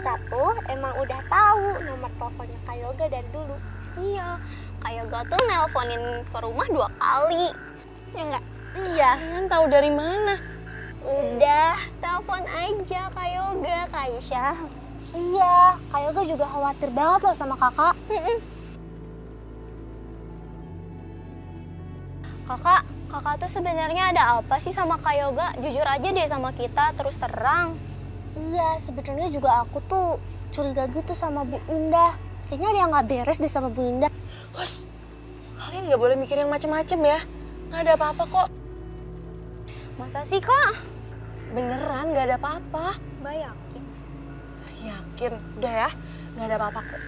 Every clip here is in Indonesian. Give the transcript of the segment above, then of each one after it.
kita tuh emang udah tahu nomor teleponnya Kak Yoga dari dulu. Iya, Kak Yoga tuh nelponin ke rumah 2 kali. Ya enggak? Iya. Kalian tahu dari mana? Udah, telepon aja Kak Yoga, Kak Aisyah. Iya, Kak Yoga juga khawatir banget loh sama kakak. Kakak tuh sebenarnya ada apa sih sama Kak Yoga? Jujur aja deh sama kita, terus terang. Iya, sebenarnya juga aku tuh curiga gitu sama Bu Indah. Kayaknya ada yang nggak beres deh sama Bu Indah. Hus, kalian nggak boleh mikir yang macem-macem ya. Nggak ada apa-apa kok. Masa sih Kak? Beneran nggak ada apa-apa. Mbak yakin? Yakin, udah ya, nggak ada apa-apa kok.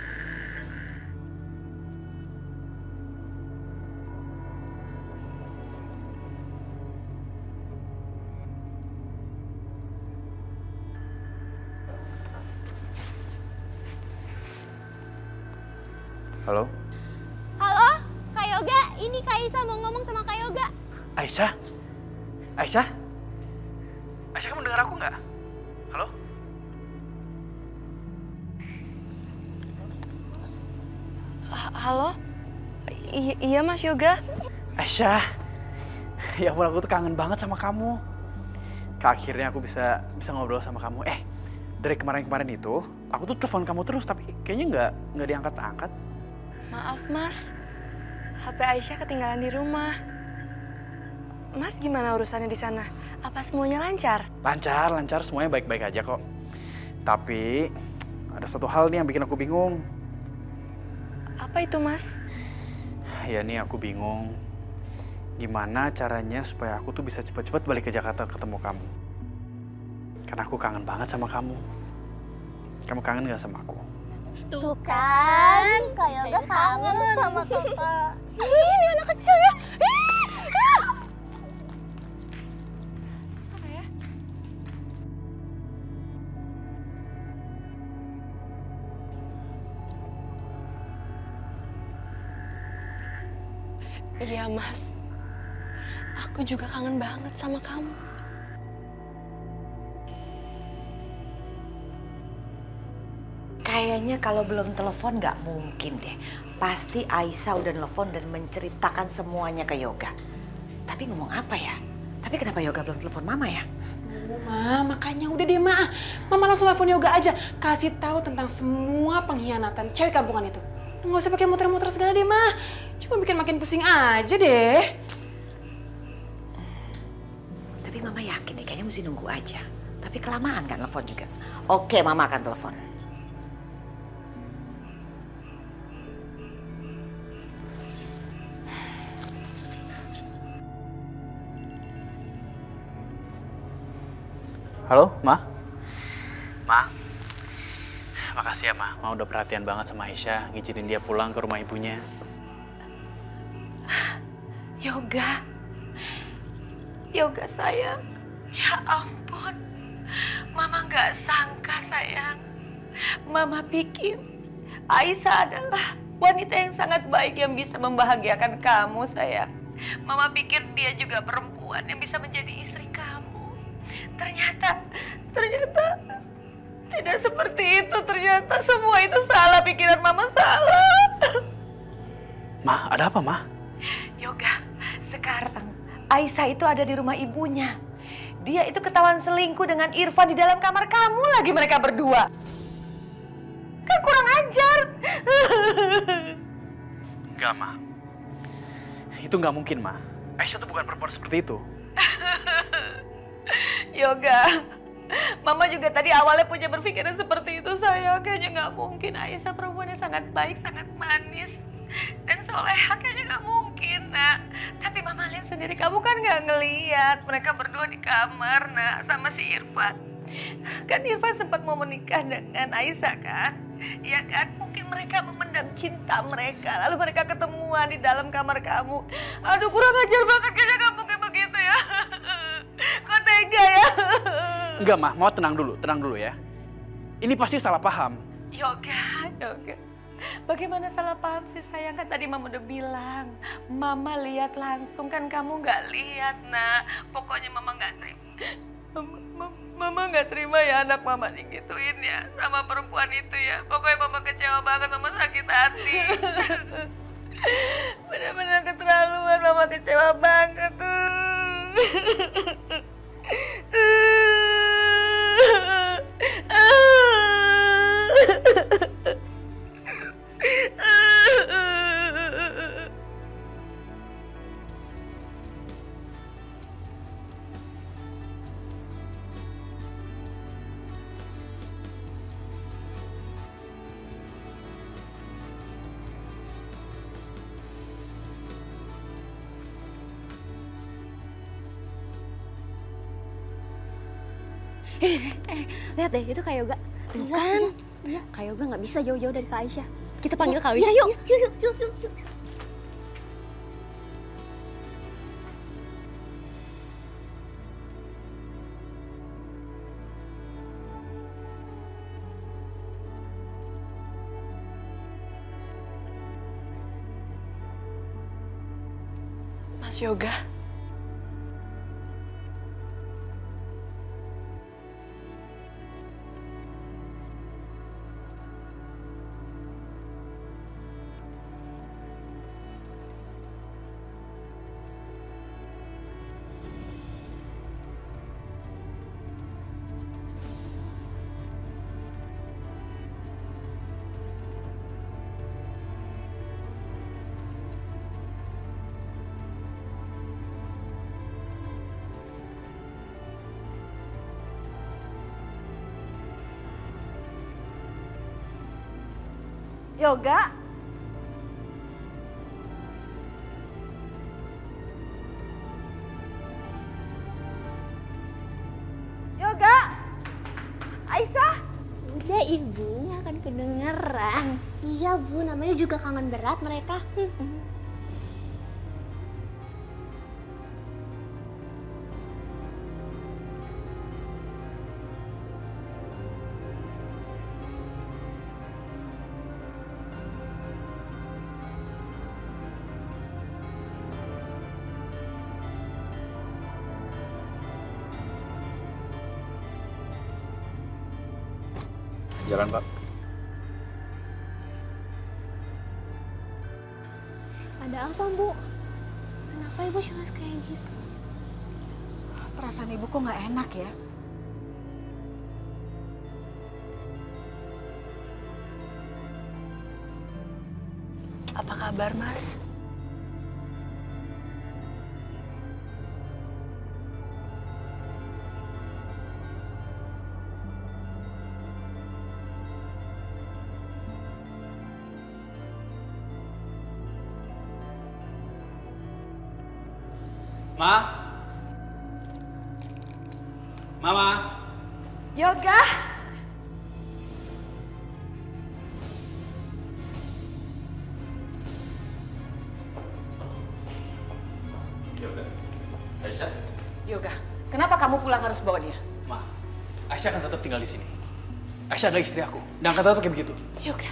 Halo? Halo, Kak Yoga. Ini Kak Aisyah mau ngomong sama Kak Yoga. Aisyah? Aisyah? Aisyah, kamu dengar aku nggak? Halo? Halo? Iya Mas Yoga. Aisyah, ya ampun, aku tuh kangen banget sama kamu. Akhirnya aku bisa ngobrol sama kamu. Dari kemarin-kemarin itu, aku tuh telepon kamu terus, tapi kayaknya nggak diangkat-angkat. Maaf Mas, HP Aisyah ketinggalan di rumah. Mas gimana urusannya di sana? Apa semuanya lancar? Lancar, semuanya baik-baik aja kok. Tapi ada satu hal nih yang bikin aku bingung. Apa itu Mas? Ya nih, aku bingung. Gimana caranya supaya aku tuh bisa cepat-cepat balik ke Jakarta ketemu kamu. Karena aku kangen banget sama kamu. Kamu kangen gak sama aku? Tuh kan, Kak Yoga kangen sama kakak. Ini anak kecil ya. Dasar ya. Iya Mas, aku juga kangen banget sama kamu. Kayaknya kalau belum telepon nggak mungkin deh. Pasti Aisyah udah telepon dan menceritakan semuanya ke Yoga. Tapi ngomong apa ya? Tapi kenapa Yoga belum telepon Mama ya? Ma, makanya udah deh Ma. Mama langsung telepon Yoga aja. Kasih tahu tentang semua pengkhianatan cewek kampungan itu. Nggak usah pakai muter-muter segala deh Ma. Cuma bikin makin pusing aja deh. Tapi Mama yakin deh, kayaknya mesti nunggu aja. Tapi kelamaan kan telepon juga. Oke, Mama akan telepon. Halo, Ma? Ma? Makasih ya, Ma. Ma udah perhatian banget sama Aisyah, ngizinin dia pulang ke rumah ibunya. Yoga. Yoga sayang. Ya ampun. Mama nggak sangka sayang. Mama pikir Aisyah adalah wanita yang sangat baik yang bisa membahagiakan kamu sayang. Mama pikir dia juga perempuan yang bisa menjadi istri kamu. Ternyata tidak seperti itu. Ternyata semua itu salah, pikiran Mama salah. Ma, ada apa, Ma? Yoga, sekarang Aisyah itu ada di rumah ibunya. Dia itu ketahuan selingkuh dengan Irfan di dalam kamar kamu lagi, mereka berdua. Kan kurang ajar. Enggak, Ma. Itu nggak mungkin, Ma. Aisyah tuh bukan perempuan seperti itu. Yoga, Mama juga tadi awalnya punya berpikiran seperti itu sayang. Kayaknya nggak mungkin Aisyah perempuan yang sangat baik, sangat manis dan soleha, kayaknya nggak mungkin nak. Tapi Mama lihat sendiri, kamu kan nggak ngeliat mereka berdua di kamar nak sama si Irfan. Kan Irfan sempat mau menikah dengan Aisyah kan? Iya kan? Mungkin mereka memendam cinta mereka, lalu mereka ketemuan di dalam kamar kamu. Aduh, kurang ajar banget kayaknya kamu kayak begitu ya. Kok tega ya? Enggak, Ma. Mau tenang dulu ya. Ini pasti salah paham. Yoga. Bagaimana salah paham sih sayang? Kan tadi Mama udah bilang, Mama lihat langsung, kan kamu nggak lihat nak. Pokoknya Mama nggak terima. Mama nggak terima ya anak Mama digituin ya sama perempuan itu ya. Pokoknya Mama kecewa banget, Mama sakit hati. Benar-benar keterlaluan, Mama kecewa banget tuh. Lihat deh, itu Kak Yoga. Tuh kan, Kak Yoga nggak bisa jauh-jauh dari Kak Aisyah. Kita panggil Kak Aisyah yuk. Yuk. Mas Yoga. Yoga. Yoga. Aisyah. Udah Ibu, nggak akan kedengeran. Iya Bu, namanya juga kangen berat mereka. Jalan, Pak. Ada apa Bu? Kenapa Ibu cemas kayak gitu? Perasaan ibu kok nggak enak ya? Apa kabar, Mas? Ma? Mama? Yoga. Yoga. Aisyah? Yoga, kenapa kamu pulang harus bawa dia? Ma, Aisyah akan tetap tinggal di sini. Aisyah adalah istri aku, dan akan tetap kayak begitu. Yoga,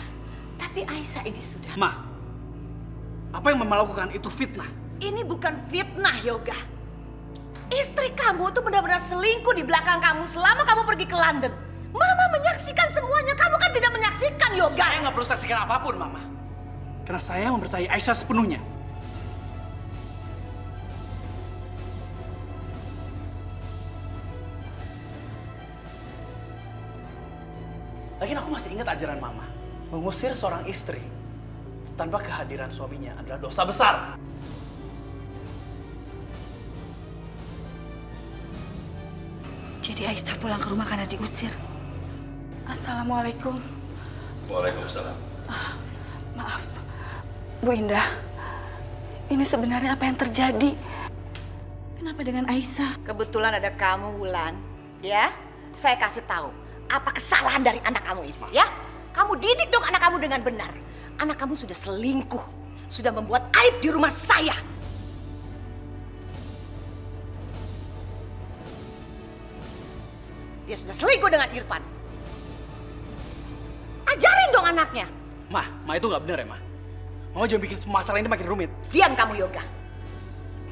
tapi Aisyah ini sudah... Ma, apa yang Mama lakukan itu fitnah. Ini bukan fitnah, Yoga. Istri kamu tuh benar-benar selingkuh di belakang kamu selama kamu pergi ke London. Mama menyaksikan semuanya, kamu kan tidak menyaksikan, Yoga. Saya nggak perlu saksikan apapun, Mama. Karena saya mempercayai Aisyah sepenuhnya. Lagian aku masih ingat ajaran Mama. Mengusir seorang istri tanpa kehadiran suaminya adalah dosa besar. Jadi Aisyah pulang ke rumah karena diusir. Assalamualaikum. Waalaikumsalam. Maaf, Bu Indah. Ini sebenarnya apa yang terjadi? Kenapa dengan Aisyah? Kebetulan ada kamu, Wulan. Ya, saya kasih tahu apa kesalahan dari anak kamu itu, ya? Kamu didik dong anak kamu dengan benar. Anak kamu sudah selingkuh, sudah membuat aib di rumah saya. Dia sudah selingkuh dengan Irfan. Ajarin dong anaknya. Ma itu nggak benar ya, Ma. Mama jangan bikin masalah ini makin rumit. Diam kamu, Yoga.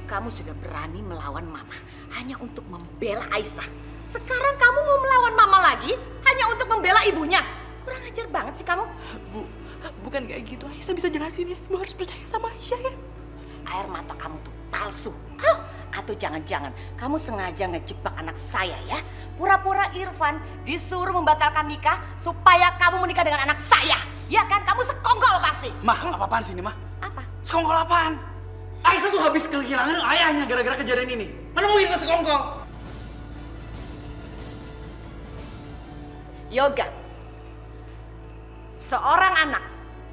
Kamu sudah berani melawan Mama hanya untuk membela Aisyah. Sekarang kamu mau melawan mama lagi hanya untuk membela ibunya? Kurang ajar banget sih kamu. Bu, bukan kayak gitu. Aisyah bisa jelasin ya. Ibu harus percaya sama Aisyah ya. Air mata kamu tuh palsu. Atau jangan-jangan kamu sengaja ngejebak anak saya ya? Pura-pura Irfan disuruh membatalkan nikah supaya kamu menikah dengan anak saya. Ya kan? Kamu sekongkol pasti. Mah, apa-apaan sih ini, Mah? Apa? Sekongkol apaan? Aisyah tuh habis kehilangan ayahnya gara-gara kejadian ini. Mana mungkin ke sekongkol? Yoga, seorang anak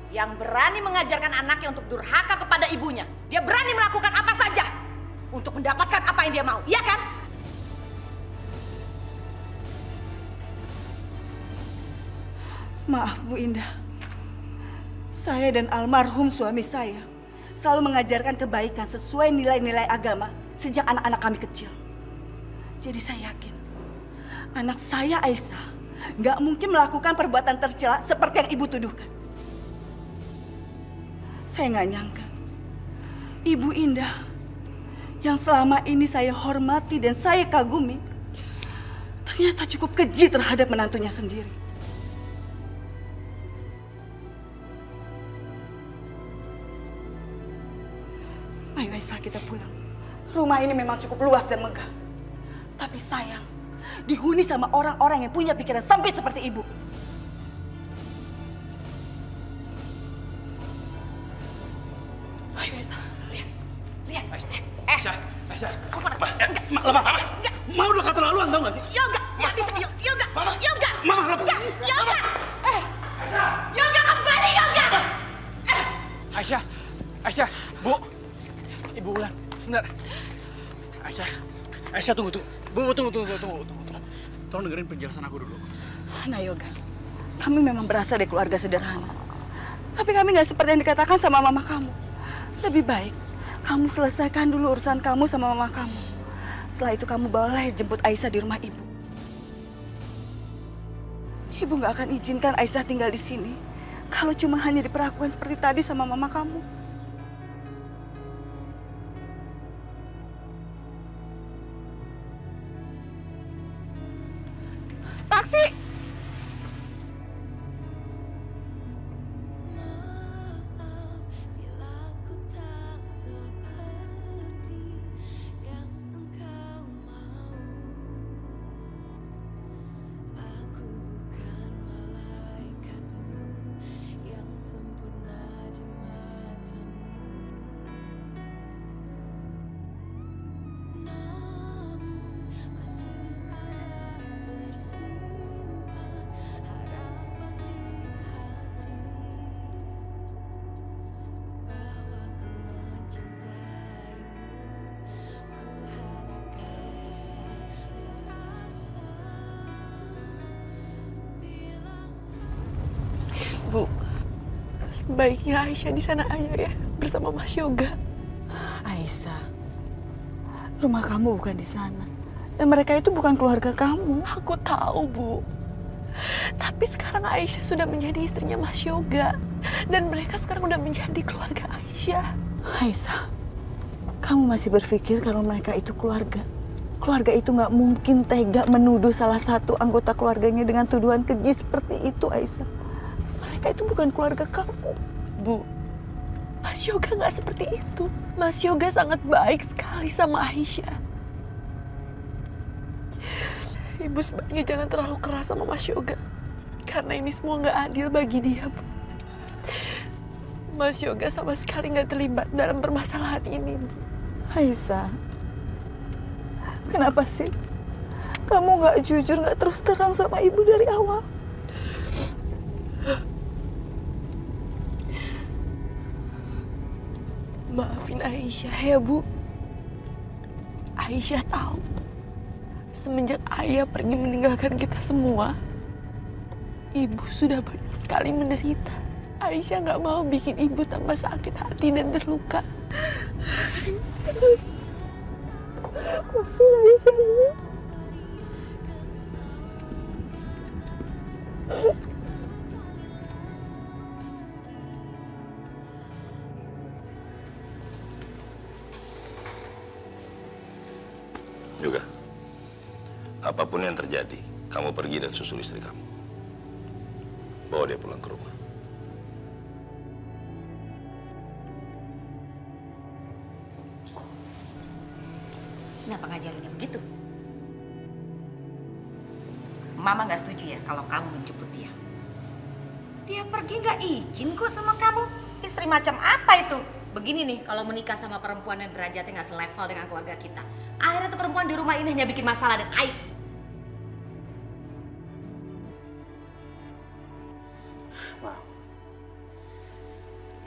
yang berani mengajarkan anaknya untuk durhaka kepada ibunya. Dia berani melakukan apa saja untuk mendapatkan apa yang dia mau, iya kan? Maaf Bu Indah, saya dan almarhum suami saya selalu mengajarkan kebaikan sesuai nilai-nilai agama sejak anak-anak kami kecil. Jadi saya yakin anak saya Aisyah nggak mungkin melakukan perbuatan tercela seperti yang Ibu tuduhkan. Saya nggak nyangka Ibu Indah yang selama ini saya hormati dan saya kagumi ternyata cukup keji terhadap menantunya sendiri. Ayo Aisyah, kita pulang. Rumah ini memang cukup luas dan megah. Tapi sayang, dihuni sama orang-orang yang punya pikiran sempit seperti Ibu. Ayo Aisyah, lihat. Aisyah. Lepas. Mau udah keterlaluan tau gak sih? Yoga, nggak bisa. Yoga. Mama, lepas. Yoga. Yoga, kembali Yoga. Aisyah, Bu. Ibu Wulan, sebentar. Aisyah tunggu. Bu, tunggu. Tolong dengerin penjelasan aku dulu. Nah Yoga, kami memang berasal dari keluarga sederhana. Tapi kami nggak seperti yang dikatakan sama mama kamu. Lebih baik kamu selesaikan dulu urusan kamu sama mama kamu. Setelah itu kamu boleh jemput Aisyah di rumah Ibu. Ibu nggak akan izinkan Aisyah tinggal di sini kalau cuma hanya diperlakukan seperti tadi sama mama kamu. Taksi! Bu, sebaiknya Aisyah di sana aja ya, bersama Mas Yoga. Aisyah, rumah kamu bukan di sana. Dan mereka itu bukan keluarga kamu. Aku tahu, Bu. Tapi sekarang Aisyah sudah menjadi istrinya Mas Yoga. Dan mereka sekarang udah menjadi keluarga Aisyah. Aisyah, kamu masih berpikir kalau mereka itu keluarga? Keluarga itu nggak mungkin tega menuduh salah satu anggota keluarganya dengan tuduhan keji seperti itu, Aisyah. Mereka itu bukan keluarga kamu. Bu, Mas Yoga nggak seperti itu. Mas Yoga sangat baik sekali sama Aisyah. Ibu sebaiknya jangan terlalu keras sama Mas Yoga. Karena ini semua nggak adil bagi dia, Bu. Mas Yoga sama sekali nggak terlibat dalam permasalahan ini, Bu. Aisyah, kenapa sih kamu nggak jujur, nggak terus terang sama ibu dari awal? Maafin Aisyah ya, Bu. Aisyah tahu semenjak ayah pergi meninggalkan kita semua, ibu sudah banyak sekali menderita. Aisyah nggak mau bikin ibu tambah sakit hati dan terluka. Maafin Aisyah, Bu. Juga. apapun yang terjadi, kamu pergi dan susul istri kamu. Bawa dia pulang ke rumah. Kenapa ngajarinnya begitu? Mama nggak setuju ya kalau kamu menjemput dia. Dia pergi nggak izin kok sama kamu. Istri macam apa itu? Begini nih, kalau menikah sama perempuan yang derajatnya nggak selevel dengan keluarga kita, akhirnya tuh perempuan di rumah ini hanya bikin masalah dan aib. Ma,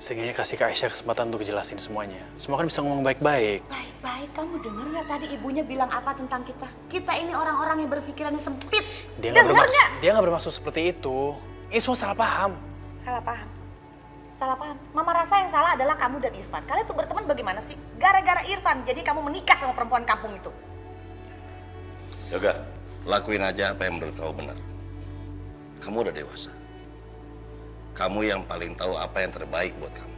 seenggaknya kasih Kak Aisyah kesempatan untuk jelasin semuanya. Semua kan bisa ngomong baik-baik. Baik-baik, kamu dengar nggak tadi ibunya bilang apa tentang kita? Kita ini orang-orang yang berpikirannya sempit. Dia Dengar nggak? Dia nggak bermaksud seperti itu. Ini semua salah paham. Salah paham. Salah paham. Mama rasa yang salah adalah kamu dan Irfan. Kalian tuh berteman bagaimana sih? Gara-gara Irfan, jadi kamu menikah sama perempuan kampung itu. Yoga, lakuin aja apa yang menurut kamu benar. Kamu udah dewasa. Kamu yang paling tahu apa yang terbaik buat kamu.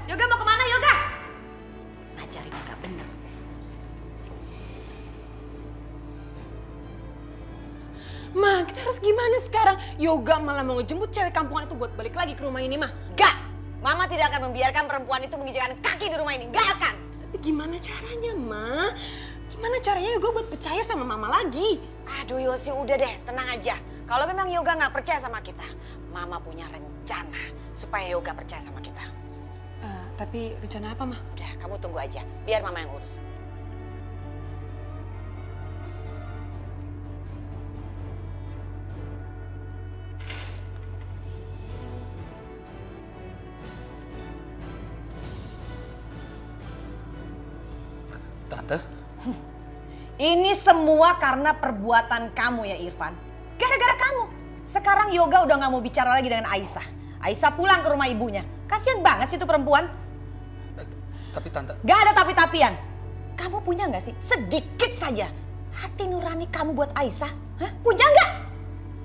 Yoga mau kemana Yoga? Ngajarinnya gak bener. Ma, kita harus gimana sekarang? Yoga malah mau ngejemput cewek kampungan itu buat balik lagi ke rumah ini, Ma. Gak! Mama tidak akan membiarkan perempuan itu menginjakkan kaki di rumah ini. Gak akan! Tapi gimana caranya, Ma? Gimana caranya Yoga buat percaya sama Mama lagi? Aduh Yosi, udah deh, tenang aja. Kalau memang Yoga nggak percaya sama kita, Mama punya rencana supaya Yoga percaya sama kita. Tapi rencana apa, Ma? Udah, kamu tunggu aja. Biar Mama yang urus. Tante? Ini semua karena perbuatan kamu ya Irfan. Gara-gara kamu. Sekarang Yoga udah nggak mau bicara lagi dengan Aisyah. Aisyah pulang ke rumah ibunya. Kasian banget sih itu perempuan. Tapi Tante... Gak ada tapi-tapian. Kamu punya nggak sih sedikit saja hati nurani kamu buat Aisyah? Hah? Punya nggak?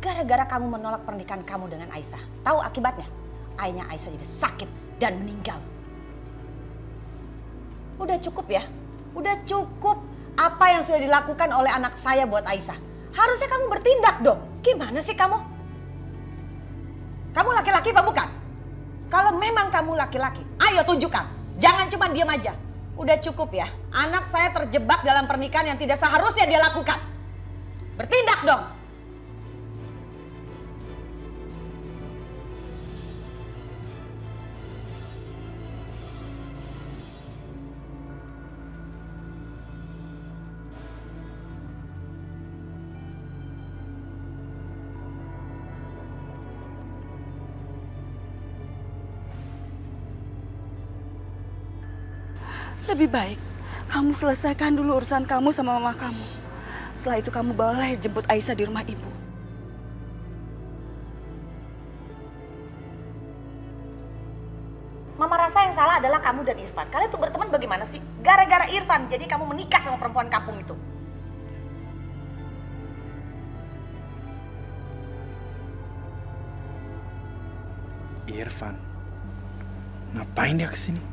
Gara-gara kamu menolak pernikahan kamu dengan Aisyah. Tahu akibatnya? Ayahnya Aisyah jadi sakit dan meninggal. Udah cukup ya? Udah cukup apa yang sudah dilakukan oleh anak saya buat Aisyah. Harusnya kamu bertindak dong. Gimana sih kamu? Kamu laki-laki apa bukan? Kalau memang kamu laki-laki, ayo tunjukkan. Jangan cuma diam aja. Udah cukup ya. Anak saya terjebak dalam pernikahan yang tidak seharusnya dia lakukan. Bertindak dong. Lebih baik kamu selesaikan dulu urusan kamu sama mama kamu. Setelah itu kamu boleh jemput Aisyah di rumah ibu. Mama rasa yang salah adalah kamu dan Irfan. Kalian tuh berteman bagaimana sih? Gara-gara Irfan, jadi kamu menikah sama perempuan kampung itu. Irfan, ngapain dia kesini?